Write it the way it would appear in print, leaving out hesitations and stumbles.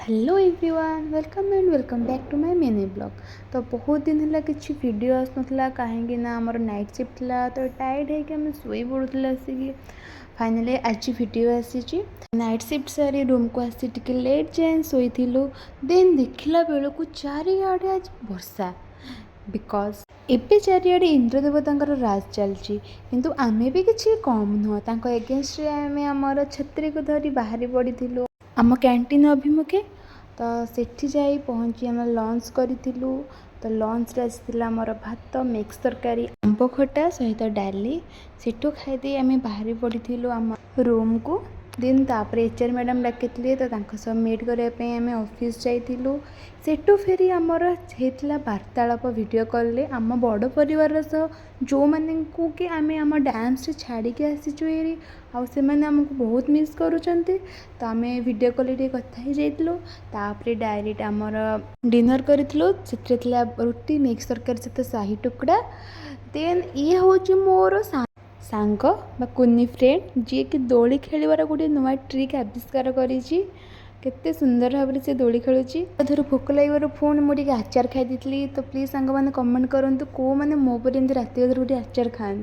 Hello everyone welcome back to my mini blog. तो बहुत दिन है किसी वीडियो आसनला कहीं आमर नाइट शिफ्ट था तो टायर्ड है शोई पड़ूल आसिक फाइनाली आज वीडियो आसी नाइट शिफ्ट सारी रूम को आसी टिके लेट जाए शोई देन देखला बेलू को चारिआडे आज वर्षा बिकज एबे चारिआडे इंद्रदेवता राज चलती किंतु आमे भी किसी कम नुह एगेन्स्ट आम आमर छत्री को धरी बाहरी पड़ू आम कैंटीन अभिमुखे तो सेठी जाई पहुँची आम लंच करूँ। तो लंच आसाला आमर भात मिक्स तरकारी आंब खटा सहित डाली सेठू खाईदे आम बाहरी पड़ू आम रूम को दिन तापर एचआर मैडम डाक तो मीट करने आम ऑफिस जाइलु सेठू फेरी आमर होता वार्तालाप वीडियो कॉल आम बड़ परिवार सह जो मैंने कि आम आम डांस छाड़ी आसीचु एरी आउ से आमको बहुत मिस करुँच तो आम वीडियो कॉल कथा ही जाइलु तापर डायरेक्ट आमर डिनर करूँ से रुटी मिक्स तरकारी सहित शाही टुकड़ा देन ये हूँ मोर सांग बा कुनी फ्रेंड जी कि दोली खेलिवार गोटे नुआ ट्रिक आविष्कार करिछि केते सुंदर भाव से दोली खेलुची धर भोक लगे फोन मुझे आचार खाई तो प्लीज सांग मैंने कमेंट करूँ को मैंने मो पर रात अधर गोटे आचार खाए।